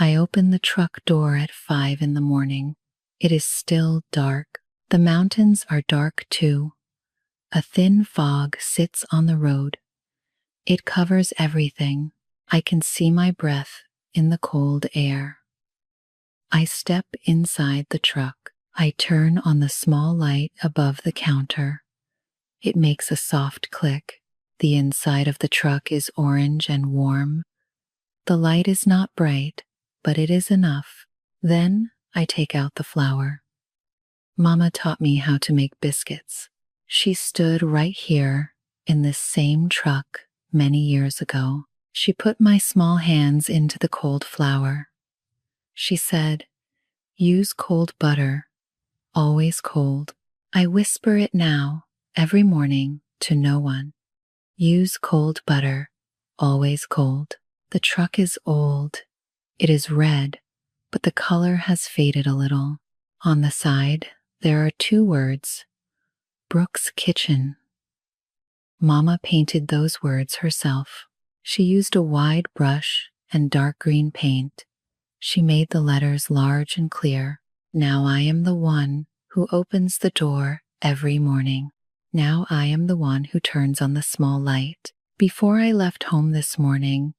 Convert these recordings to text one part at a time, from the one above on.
I open the truck door at 5 in the morning. It is still dark. The mountains are dark too. A thin fog sits on the road. It covers everything. I can see my breath in the cold air. I step inside the truck. I turn on the small light above the counter. It makes a soft click. The inside of the truck is orange and warm. The light is not bright, but it is enough. Then I take out the flour. Mama taught me how to make biscuits. She stood right here in this same truck many years ago. She put my small hands into the cold flour. She said, "Use cold butter, always cold." I whisper it now, every morning, to no one. Use cold butter, always cold. The truck is old. It is red, but the color has faded a little. On the side, there are 2 words, Brooke's Kitchen. Mama painted those words herself. She used a wide brush and dark green paint. She made the letters large and clear. Now I am the one who opens the door every morning. Now I am the one who turns on the small light. Before I left home this morning,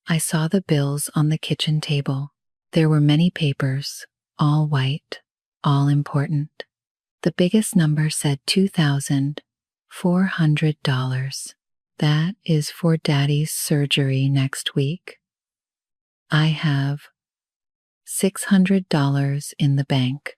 I saw the bills on the kitchen table. There were many papers, all white, all important. The biggest number said $2,400. That is for Daddy's surgery next week. I have $600 in the bank.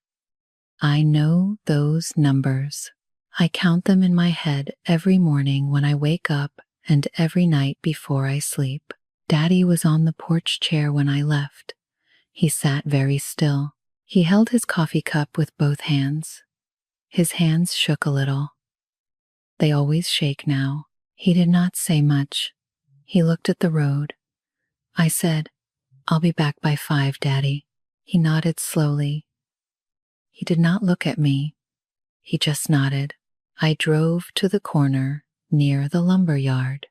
I know those numbers. I count them in my head every morning when I wake up and every night before I sleep. Daddy was on the porch chair when I left. He sat very still. He held his coffee cup with both hands. His hands shook a little. They always shake now. He did not say much. He looked at the road. I said, "I'll be back by 5, Daddy." He nodded slowly. He did not look at me. He just nodded. I drove to the corner near the lumber yard.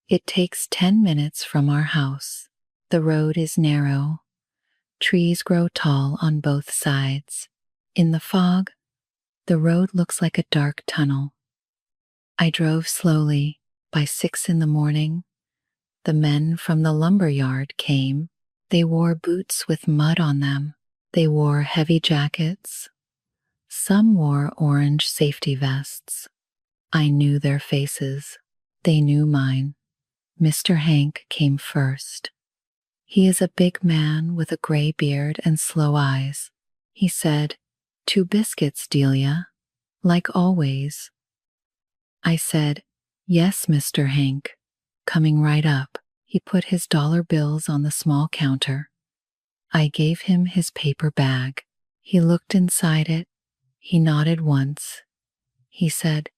It takes 10 minutes from our house. The road is narrow. Trees grow tall on both sides. In the fog, the road looks like a dark tunnel. I drove slowly. By 6 in the morning, the men from the lumber yard came. They wore boots with mud on them. They wore heavy jackets. Some wore orange safety vests. I knew their faces. They knew mine. Mr. Hank came first. He is a big man with a gray beard and slow eyes. He said, "2 biscuits, Delia, like always." I said, "Yes, Mr. Hank." Coming right up, he put his dollar bills on the small counter. I gave him his paper bag. He looked inside it. He nodded once. He said,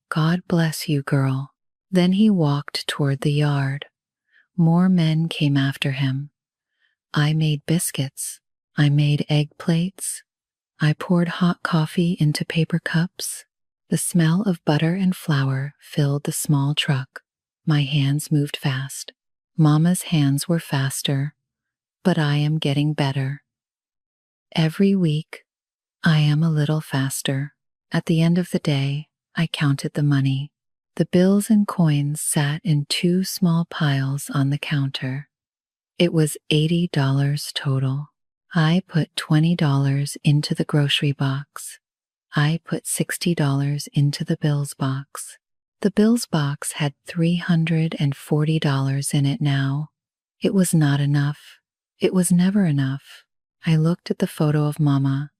"God bless you, girl." Then he walked toward the yard. More men came after him. I made biscuits. I made egg plates. I poured hot coffee into paper cups. The smell of butter and flour filled the small truck. My hands moved fast. Mama's hands were faster, but I am getting better. Every week, I am a little faster. At the end of the day, I counted the money. The bills and coins sat in 2 small piles on the counter. It was $80 total. I put $20 into the grocery box. I put $60 into the bills box. The bills box had $340 in it now. It was not enough. It was never enough. I looked at the photo of Mama.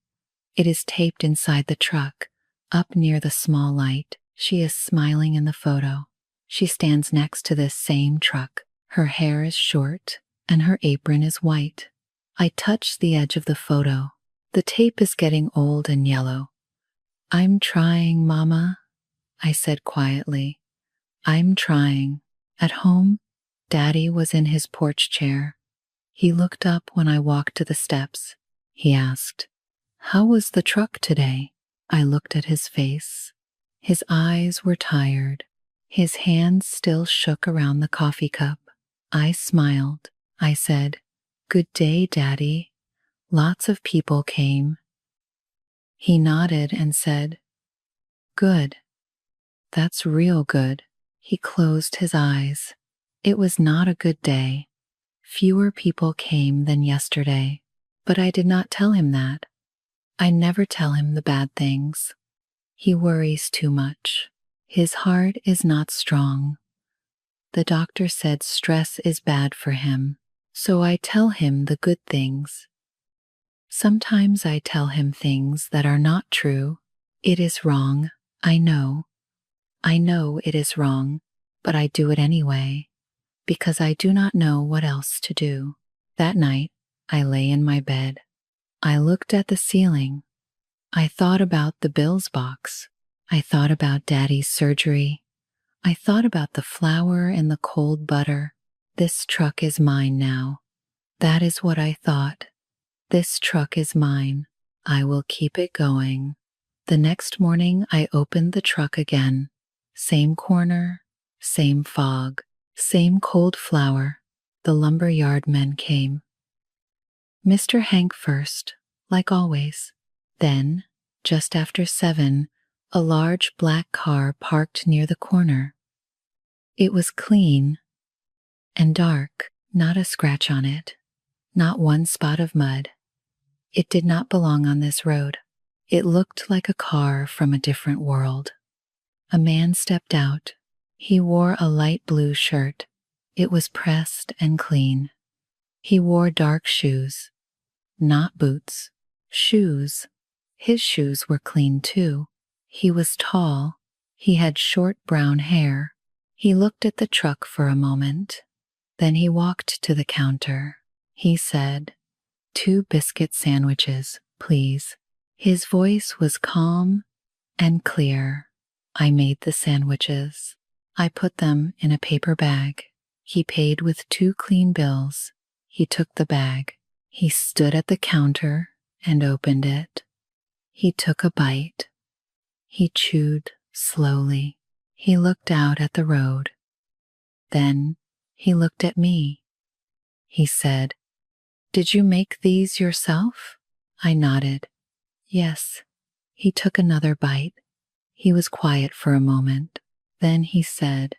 It is taped inside the truck, up near the small light. She is smiling in the photo. She stands next to this same truck. Her hair is short and her apron is white. I touch the edge of the photo. The tape is getting old and yellow. "I'm trying, Mama," I said quietly. "I'm trying." At home, Daddy was in his porch chair. He looked up when I walked to the steps. He asked, "How was the truck today?" I looked at his face. His eyes were tired. His hands still shook around the coffee cup. I smiled. I said, Good day, Daddy. Lots of people came. He nodded and said, Good. That's real good. He closed his eyes. It was not a good day. Fewer people came than yesterday. But I did not tell him that. I never tell him the bad things. He worries too much. His heart is not strong. The doctor said stress is bad for him. So I tell him the good things. Sometimes I tell him things that are not true. It is wrong, I know. I know it is wrong, but I do it anyway, because I do not know what else to do. That night, I lay in my bed. I looked at the ceiling. I thought about the bills box. I thought about Daddy's surgery. I thought about the flour and the cold butter. This truck is mine now. That is what I thought. This truck is mine. I will keep it going. The next morning, I opened the truck again. Same corner, same fog, same cold flour. The lumberyard men came. Mr. Hank first, like always. Then, just after 7, a large black car parked near the corner. It was clean and dark, not a scratch on it, not one spot of mud. It did not belong on this road. It looked like a car from a different world. A man stepped out. He wore a light blue shirt. It was pressed and clean. He wore dark shoes, not boots, shoes. His shoes were clean too. He was tall. He had short brown hair. He looked at the truck for a moment. Then he walked to the counter. He said, 2 biscuit sandwiches, please. His voice was calm and clear. I made the sandwiches. I put them in a paper bag. He paid with 2 clean bills. He took the bag. He stood at the counter and opened it. He took a bite. He chewed slowly. He looked out at the road. Then he looked at me. He said, Did you make these yourself? I nodded. Yes. He took another bite. He was quiet for a moment. Then he said,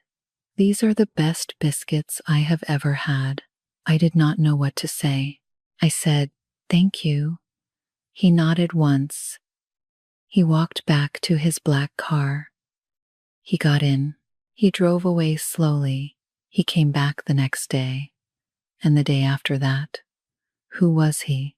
These are the best biscuits I have ever had. I did not know what to say. I said, Thank you. He nodded once. He walked back to his black car. He got in. He drove away slowly. He came back the next day, and the day after that. Who was he?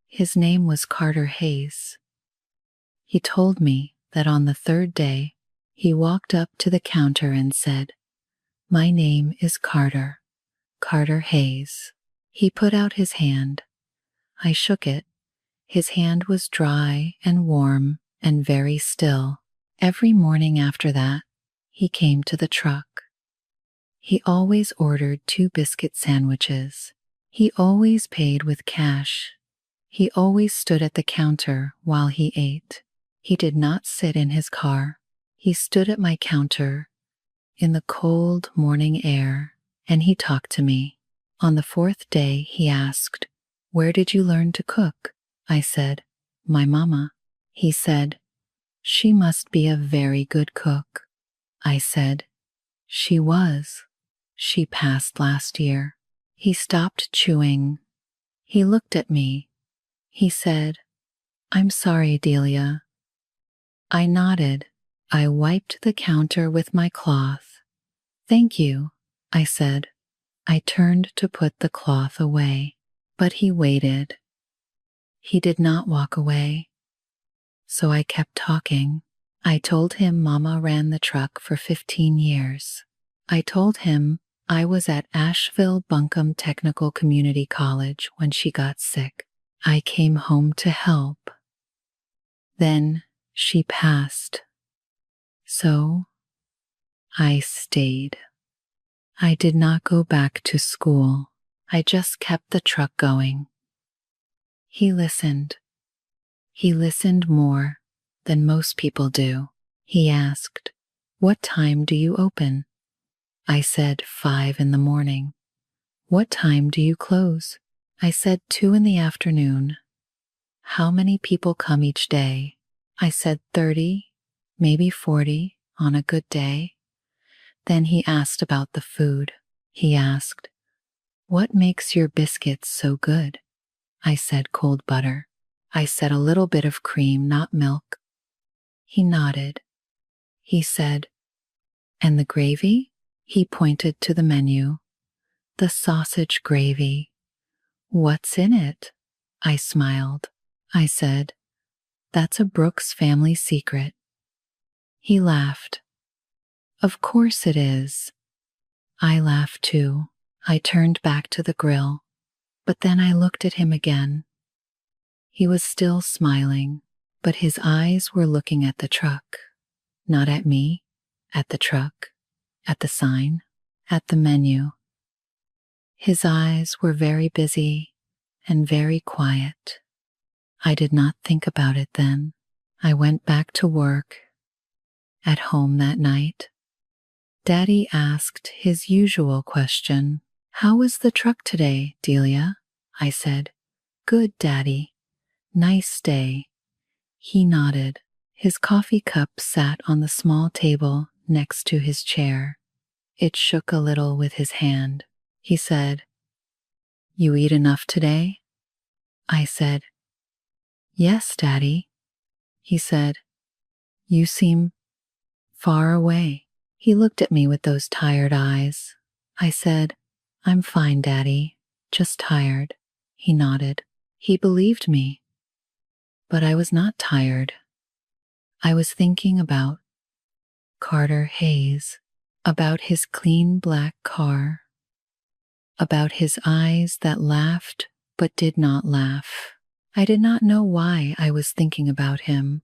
His name was Carter Hayes. He told me that on the 3rd day, he walked up to the counter and said, My name is Carter, Carter Hayes. He put out his hand. I shook it. His hand was dry and warm and very still. Every morning after that, he came to the truck. He always ordered 2 biscuit sandwiches. He always paid with cash. He always stood at the counter while he ate. He did not sit in his car. He stood at my counter in the cold morning air, and he talked to me. On the 4th day, he asked, Where did you learn to cook? I said, My mama. He said, She must be a very good cook. I said, She was. She passed last year. He stopped chewing. He looked at me. He said, I'm sorry, Delia. I nodded. I wiped the counter with my cloth. Thank you, I said. I turned to put the cloth away, but he waited. He did not walk away. So I kept talking. I told him Mama ran the truck for 15 years. I told him I was at Asheville Buncombe Technical Community College when she got sick. I came home to help. Then she passed. So I stayed. I did not go back to school. I just kept the truck going. He listened. He listened more. than most people do. He asked, "What time do you open?" I said 5 in the morning. "What time do you close?" I said 2 in the afternoon. "How many people come each day?" I said 30, maybe 40 on a good day. Then he asked about the food. He asked, "What makes your biscuits so good?" I said cold butter. I said a little bit of cream, not milk. He nodded. He said, "And the gravy?" He pointed to the menu. "The sausage gravy." "What's in it?" I smiled. I said, "That's a Brooks family secret." He laughed. "Of course it is." I laughed too. I turned back to the grill, but then I looked at him again. He was still smiling, but his eyes were looking at the truck. Not at me, at the truck, at the sign, at the menu. His eyes were very busy and very quiet. I did not think about it then. I went back to work. At home that night, Daddy asked his usual question. "How was the truck today, Delia?" I said, "Good, Daddy. Nice day." He nodded. His coffee cup sat on the small table next to his chair. It shook a little with his hand. He said, "You eat enough today?" I said, "Yes, Daddy." He said, "You seem far away." He looked at me with those tired eyes. I said, "I'm fine, Daddy, just tired." He nodded. He believed me. But I was not tired. I was thinking about Carter Hayes, about his clean black car, about his eyes that laughed but did not laugh. I did not know why I was thinking about him.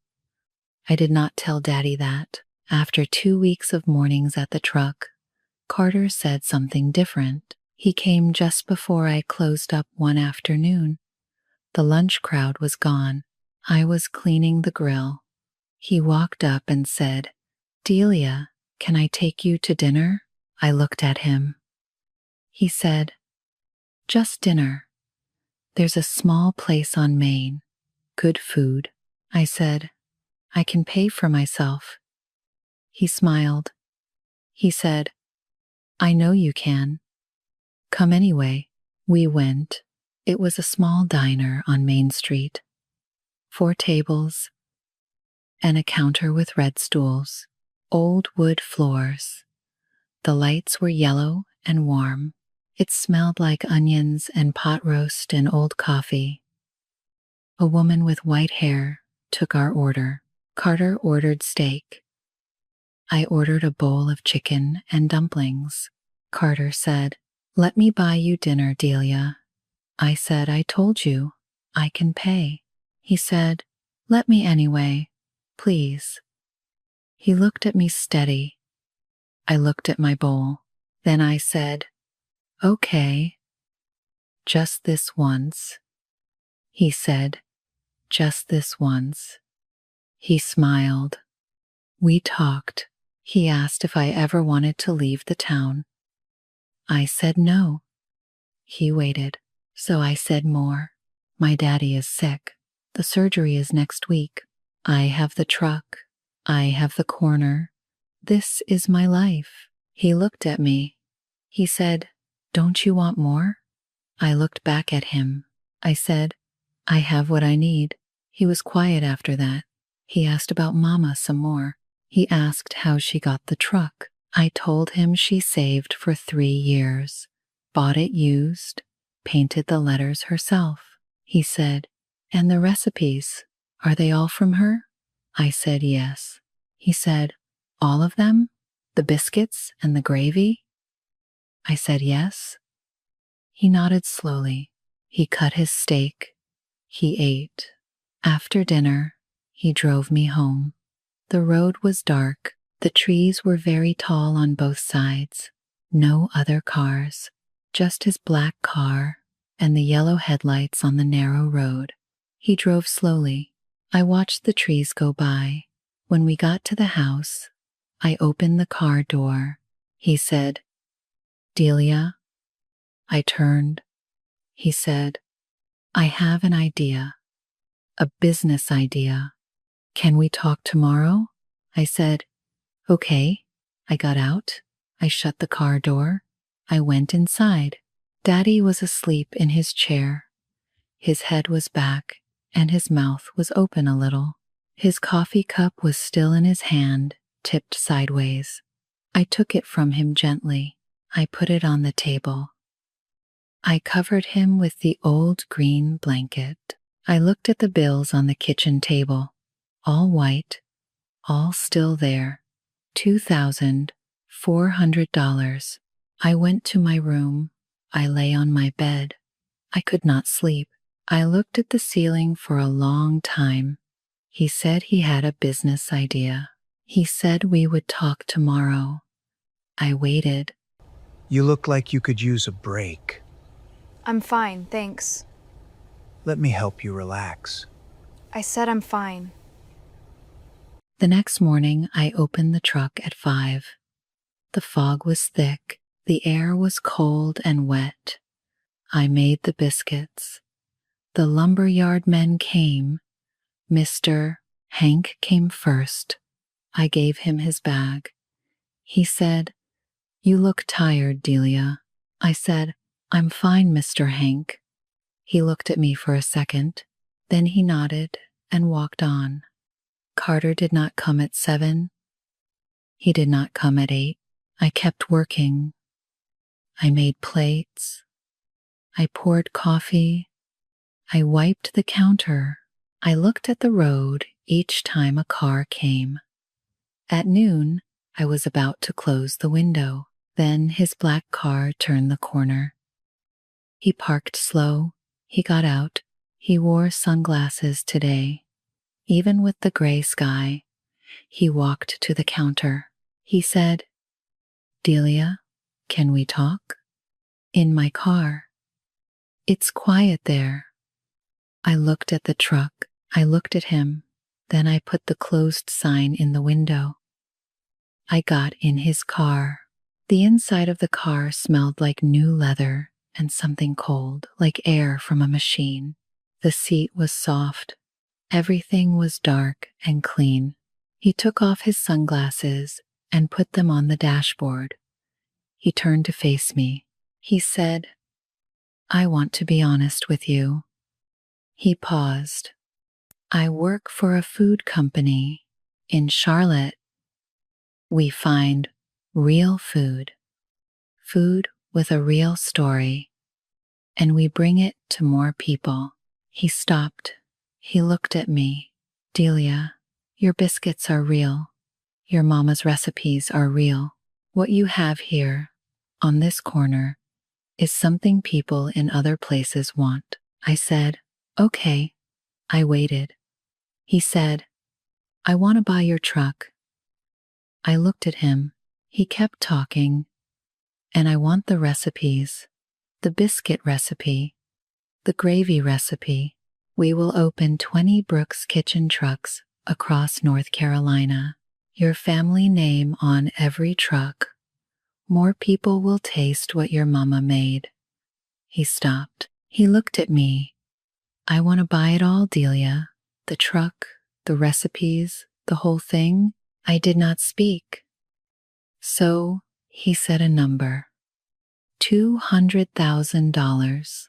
I did not tell Daddy that. After 2 weeks of mornings at the truck, Carter said something different. He came just before I closed up one afternoon. The lunch crowd was gone. I was cleaning the grill. He walked up and said, "Delia, can I take you to dinner?" I looked at him. He said, "Just dinner. There's a small place on Main. Good food." I said, "I can pay for myself." He smiled. He said, "I know you can. Come anyway." We went. It was a small diner on Main Street. 4 tables and a counter with red stools, old wood floors. The lights were yellow and warm. It smelled like onions and pot roast and old coffee. A woman with white hair took our order. Carter ordered steak. I ordered a bowl of chicken and dumplings. Carter said, "Let me buy you dinner, Delia." I said, "I told you, I can pay." He said, "Let me anyway, please." He looked at me steady. I looked at my bowl. Then I said, "Okay, just this once." He said, "Just this once." He smiled. We talked. He asked if I ever wanted to leave the town. I said no. He waited. So I said more. "My daddy is sick. The surgery is next week. I have the truck. I have the corner. This is my life." He looked at me. He said, "Don't you want more?" I looked back at him. I said, "I have what I need." He was quiet after that. He asked about Mama some more. He asked how she got the truck. I told him she saved for 3 years, bought it used, painted the letters herself. He said, "And the recipes, are they all from her?" I said yes. He said, "All of them? The biscuits and the gravy?" I said yes. He nodded slowly. He cut his steak. He ate. After dinner, he drove me home. The road was dark. The trees were very tall on both sides. No other cars, just his black car and the yellow headlights on the narrow road. He drove slowly. I watched the trees go by. When we got to the house, I opened the car door. He said, "Delia?" I turned. He said, "I have an idea, a business idea. Can we talk tomorrow?" I said, "Okay." I got out. I shut the car door. I went inside. Daddy was asleep in his chair. His head was back and his mouth was open a little. His coffee cup was still in his hand, tipped sideways. I took it from him gently. I put it on the table. I covered him with the old green blanket. I looked at the bills on the kitchen table, all white, all still there. $2,400. I went to my room. I lay on my bed. I could not sleep. I looked at the ceiling for a long time. He said he had a business idea. He said we would talk tomorrow. I waited. You look like you could use a break. I'm fine, thanks. Let me help you relax. I said I'm fine. The next morning, I opened the truck at 5. The fog was thick. The air was cold and wet. I made the biscuits. The lumberyard men came. Mr. Hank came first. I gave him his bag. He said, "You look tired, Delia." I said, "I'm fine, Mr. Hank." He looked at me for a second. Then he nodded and walked on. Carter did not come at 7. He did not come at 8. I kept working. I made plates. I poured coffee. I wiped the counter. I looked at the road each time a car came. At noon, I was about to close the window. Then his black car turned the corner. He parked slow. He got out. He wore sunglasses today. Even with the gray sky, he walked to the counter. He said, "Delia, can we talk?" In my car. "It's quiet there." I looked at the truck. I looked at him. Then I put the closed sign in the window. I got in his car. The inside of the car smelled like new leather and something cold, like air from a machine. The seat was soft. Everything was dark and clean. He took off his sunglasses and put them on the dashboard. He turned to face me. He said, "I want to be honest with you." He paused. "I work for a food company in Charlotte. We find real food, food with a real story, and we bring it to more people." He stopped. He looked at me. "Delia, your biscuits are real. Your mama's recipes are real. What you have here, on this corner, is something people in other places want." I said, "Okay." I waited. He said, "I want to buy your truck." I looked at him. He kept talking. "And I want the recipes. The biscuit recipe. The gravy recipe. We will open 20 Brooks Kitchen trucks across North Carolina. Your family name on every truck. More people will taste what your mama made." He stopped. He looked at me. "I want to buy it all, Delia. The truck, the recipes, the whole thing." I did not speak. So he said a number. $200,000.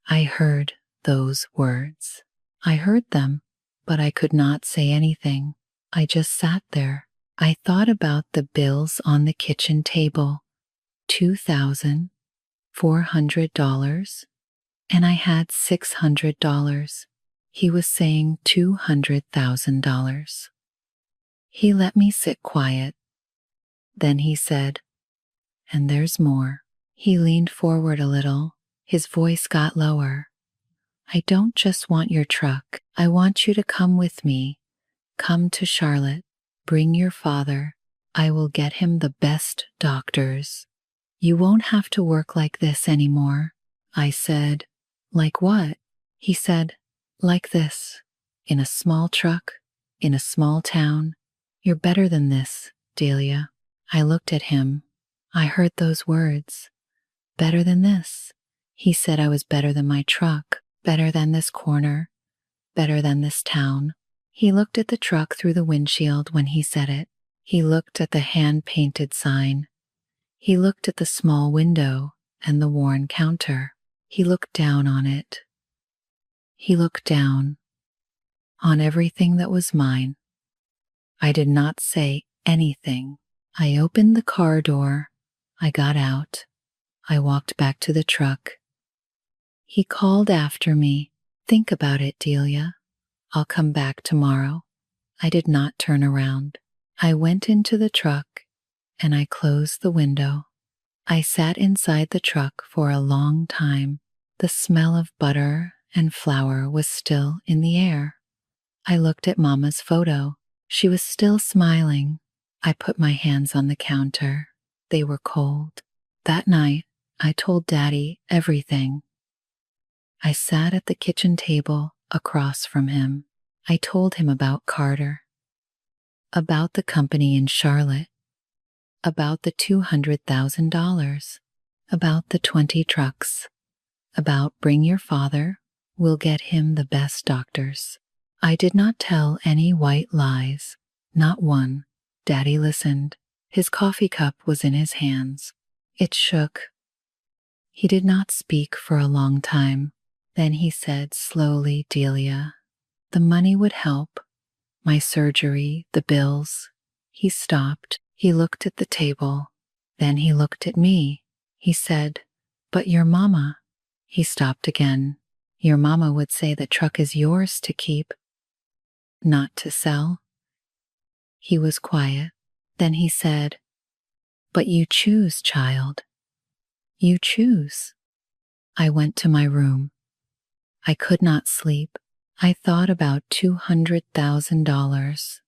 I heard those words. I heard them, but I could not say anything. I just sat there. I thought about the bills on the kitchen table. $2,400. And I had $600. He was saying $200,000. He let me sit quiet. Then he said, "And there's more." He leaned forward a little. His voice got lower. "I don't just want your truck. I want you to come with me. Come to Charlotte. Bring your father. I will get him the best doctors. You won't have to work like this anymore." I said, "Like what?" He said, "Like this. in a small truck, in a small town. You're better than this, Delia. I looked at him. I heard those words. Better than this. He said I was better than my truck, better than this corner, better than this town. He looked at the truck through the windshield when he said it. He looked at the hand-painted sign. He looked at the small window and the worn counter. He looked down on it. He looked down on everything that was mine. I did not say anything. I opened the car door. I got out. I walked back to the truck. He called after me. Think about it, Delia. I'll come back tomorrow. I did not turn around. I went into the truck and I closed the window. I sat inside the truck for a long time. The smell of butter and flour was still in the air. I looked at Mama's photo. She was still smiling. I put my hands on the counter. They were cold. That night, I told Daddy everything. I sat at the kitchen table across from him. I told him about Carter, about the company in Charlotte, about the $200,000, about the 20 trucks, about bring your father, we'll get him the best doctors. I did not tell any white lies, not one. Daddy listened. His coffee cup was in his hands. It shook. He did not speak for a long time. Then he said slowly, Delia, the money would help. My surgery, the bills. He stopped. He looked at the table. Then he looked at me. He said, but your mama. He stopped again. Your mama would say the truck is yours to keep, not to sell. He was quiet. Then he said, but you choose, child. You choose. I went to my room. I could not sleep. I thought about $200,000.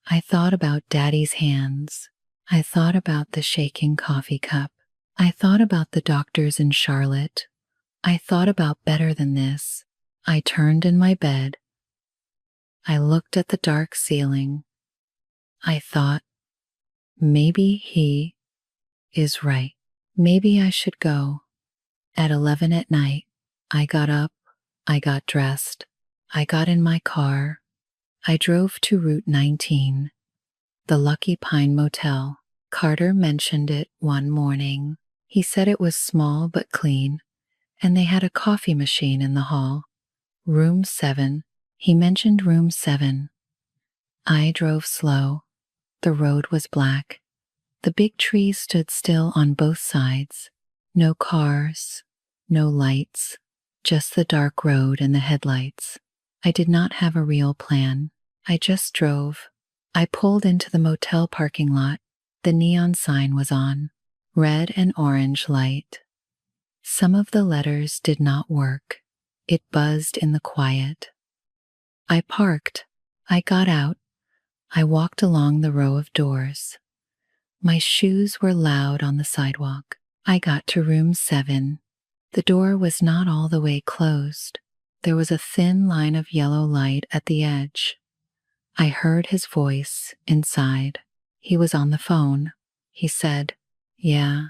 I thought about Daddy's hands. I thought about the shaking coffee cup. I thought about the doctors in Charlotte. I thought about better than this. I turned in my bed. I looked at the dark ceiling. I thought, maybe he is right. Maybe I should go. At 11 at night, I got up. I got dressed. I got in my car. I drove to Route 19, the Lucky Pine Motel. Carter mentioned it one morning. He said it was small but clean, and they had a coffee machine in the hall. Room 7. He mentioned room 7. I drove slow. The road was black. The big trees stood still on both sides. No cars, no lights. Just the dark road and the headlights. I did not have a real plan. I just drove. I pulled into the motel parking lot. The neon sign was on. Red and orange light. Some of the letters did not work. It buzzed in the quiet. I parked. I got out. I walked along the row of doors. My shoes were loud on the sidewalk. I got to room 7. The door was not all the way closed. There was a thin line of yellow light at the edge. I heard his voice inside. He was on the phone. He said, yeah,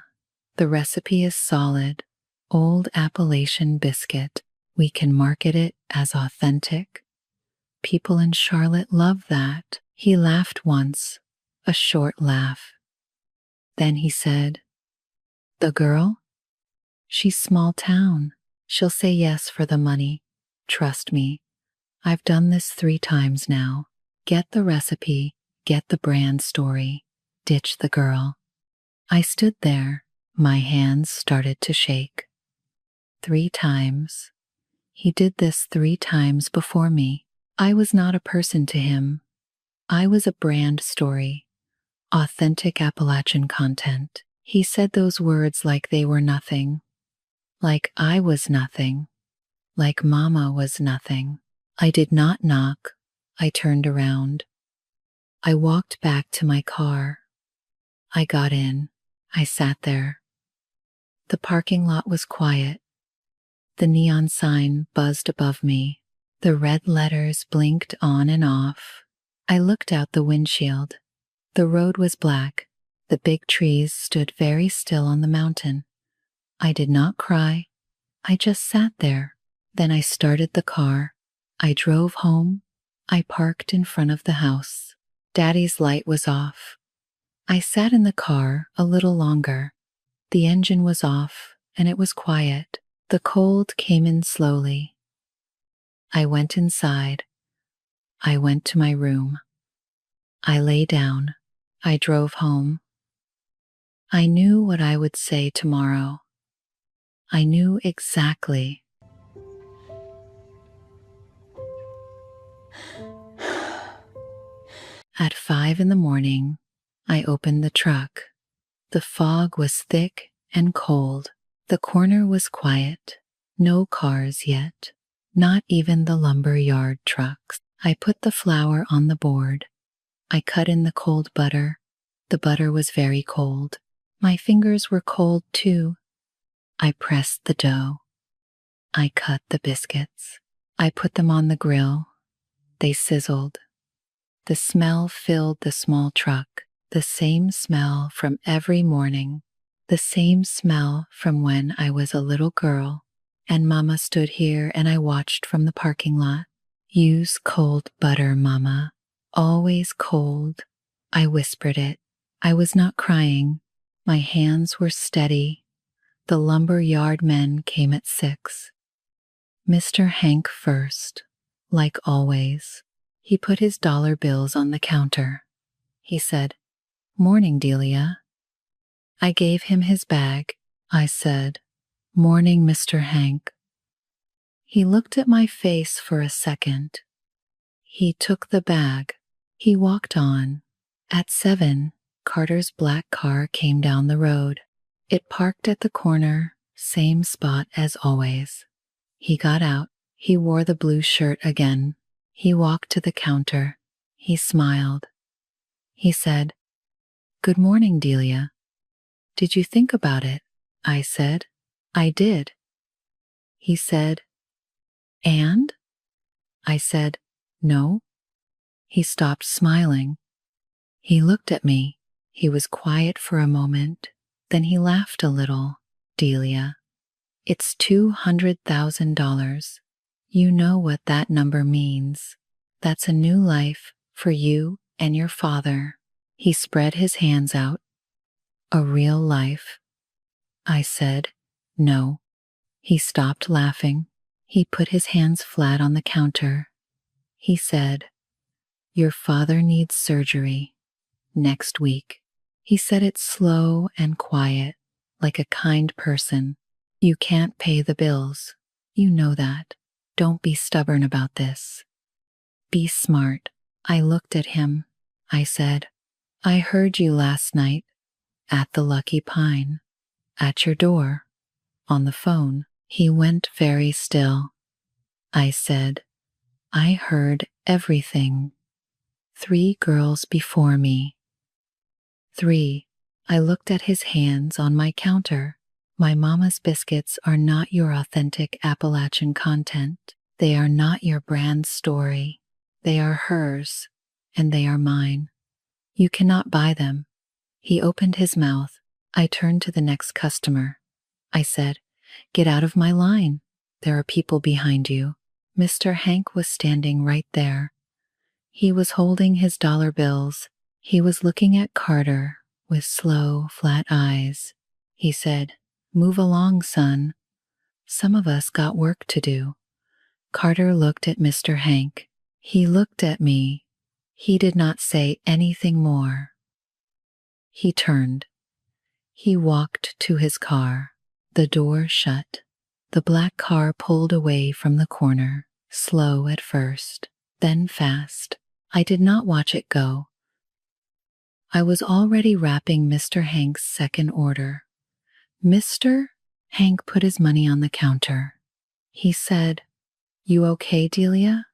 the recipe is solid. Old Appalachian biscuit. We can market it as authentic. People in Charlotte love that. He laughed once, a short laugh. Then he said, the girl? She's small town. She'll say yes for the money. Trust me. I've done this 3 times now. Get the recipe, get the brand story, ditch the girl. I stood there. My hands started to shake. 3 times. He did this 3 times before me. I was not a person to him. I was a brand story. Authentic Appalachian content. He said those words like they were nothing. Like I was nothing. Like Mama was nothing. I did not knock. I turned around. I walked back to my car. I got in. I sat there. The parking lot was quiet. The neon sign buzzed above me. The red letters blinked on and off. I looked out the windshield. The road was black. The big trees stood very still on the mountain. I did not cry. I just sat there. Then I started the car. I drove home. I parked in front of the house. Daddy's light was off. I sat in the car a little longer. The engine was off, and it was quiet. The cold came in slowly. I went inside. I went to my room. I lay down. I drove home. I knew what I would say tomorrow. I knew exactly. At 5 in the morning, I opened the truck. The fog was thick and cold. The corner was quiet. No cars yet. Not even the lumber yard trucks. I put the flour on the board. I cut in the cold butter. The butter was very cold. My fingers were cold too. I pressed the dough. I cut the biscuits. I put them on the grill. They sizzled. The smell filled the small truck, the same smell from every morning, the same smell from when I was a little girl, and Mama stood here and I watched from the parking lot. Use cold butter, Mama. Always cold. I whispered it. I was not crying. My hands were steady. The lumber yard men came at 6. Mr. Hank first, like always. He put his dollar bills on the counter. He said, "Morning, Delia." I gave him his bag. I said, "Morning, Mr. Hank." He looked at my face for a second. He took the bag. He walked on. At 7, Carter's black car came down the road. It parked at the corner, same spot as always. He got out. He wore the blue shirt again. He walked to the counter. He smiled. He said, "Good morning, Delia." "Did you think about it?" I said. "I did." He said, "And?" I said, "No." He stopped smiling. He looked at me. He was quiet for a moment. Then he laughed a little. "Delia, it's $200,000. You know what that number means. That's a new life for you and your father." He spread his hands out. "A real life?" I said, "No." He stopped laughing. He put his hands flat on the counter. He said, "Your father needs surgery next week." He said it slow and quiet, like a kind person. "You can't pay the bills. You know that. Don't be stubborn about this. Be smart." I looked at him. I said, "I heard you last night at the Lucky Pine, at your door, on the phone." He went very still. I said, "I heard everything. 3 girls before me." 3. I looked at his hands on my counter. "My mama's biscuits are not your authentic Appalachian content. They are not your brand story. They are hers, and they are mine. You cannot buy them." He opened his mouth. I turned to the next customer. I said, "Get out of my line. There are people behind you." Mr. Hank was standing right there. He was holding his dollar bills. He was looking at Carter with slow, flat eyes. He said, "Move along, son. Some of us got work to do." Carter looked at Mr. Hank. He looked at me. He did not say anything more. He turned. He walked to his car. The door shut. The black car pulled away from the corner, slow at first, then fast. I did not watch it go. I was already wrapping Mr. Hank's second order. "Mr. Hank put his money on the counter. He said, "You okay, Delia?"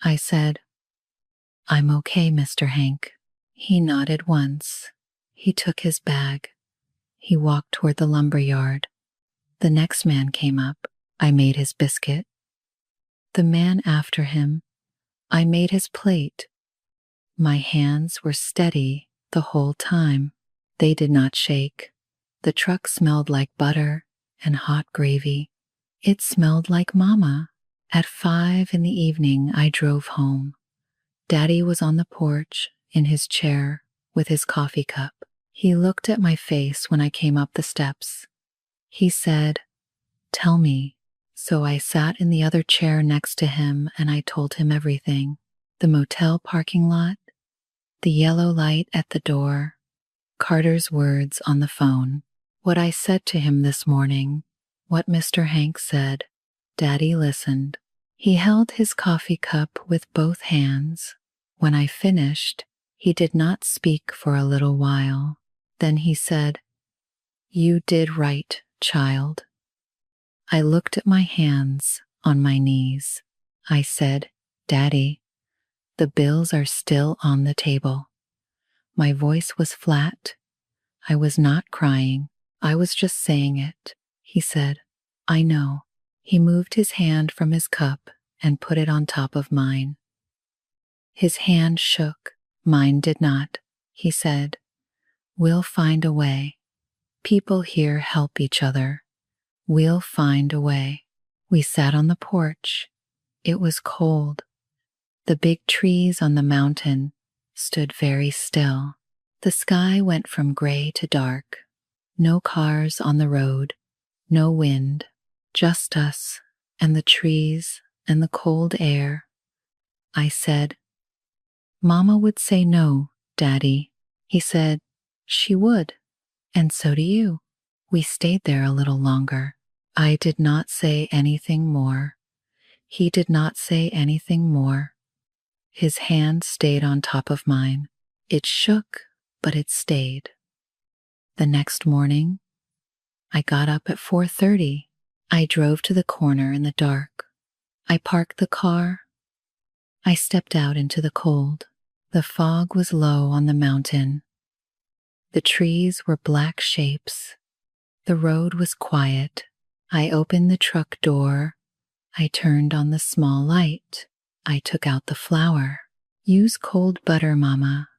I said, "I'm okay, Mr. Hank." He nodded once. He took his bag. He walked toward the lumber yard. The next man came up. I made his biscuit. The man after him. I made his plate. My hands were steady the whole time. They did not shake. The truck smelled like butter and hot gravy. It smelled like Mama. At 5 in the evening, I drove home. Daddy was on the porch in his chair with his coffee cup. He looked at my face when I came up the steps. He said, "Tell me." So I sat in the other chair next to him and I told him everything. The motel parking lot, the yellow light at the door, Carter's words on the phone, what I said to him this morning, what Mr. Hanks said. Daddy listened. He held his coffee cup with both hands. When I finished, he did not speak for a little while. Then he said, "You did right, child." I looked at my hands on my knees. I said, "Daddy, the bills are still on the table." My voice was flat. I was not crying. I was just saying it. He said, "I know." He moved his hand from his cup and put it on top of mine. His hand shook. Mine did not. He said, "We'll find a way. People here help each other. We'll find a way." We sat on the porch. It was cold. The big trees on the mountain stood very still. The sky went from gray to dark. No cars on the road, no wind, just us and the trees and the cold air. I said, "Mama would say no, Daddy." He said, "She would, and so do you." We stayed there a little longer. I did not say anything more. He did not say anything more. His hand stayed on top of mine. It shook, but it stayed. The next morning, I got up at 4:30. I drove to the corner in the dark. I parked the car. I stepped out into the cold. The fog was low on the mountain. The trees were black shapes. The road was quiet. I opened the truck door. I turned on the small light. I took out the flour. "Use cold butter, Mama.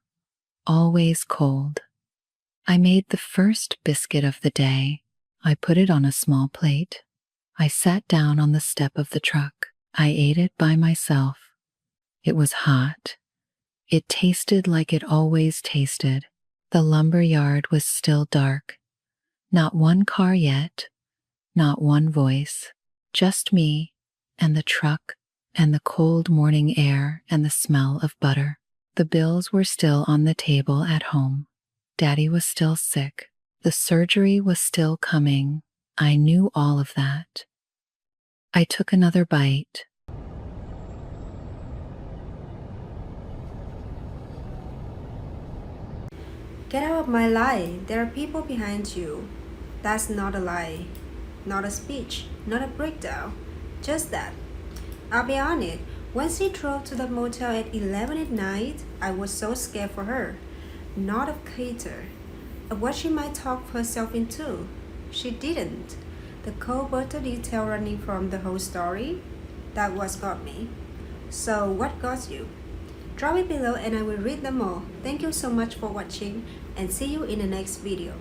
Always cold." I made the first biscuit of the day. I put it on a small plate. I sat down on the step of the truck. I ate it by myself. It was hot. It tasted like it always tasted. The lumber yard was still dark. Not one car yet, not one voice, just me and the truck and the cold morning air and the smell of butter. The bills were still on the table at home. Daddy was still sick. The surgery was still coming. I knew all of that. I took another bite. Get out of my lie. There are people behind you. That's not a lie. Not a speech. Not a breakdown. Just that. I'll be honest. When she drove to the motel at 11 at night, I was so scared for her. Not of Carter. Of what she might talk herself into. She didn't. The cold butter detail running from the whole story, that was got me. So what got you? Drop it below and I will read them all. Thank you so much for watching and see you in the next video.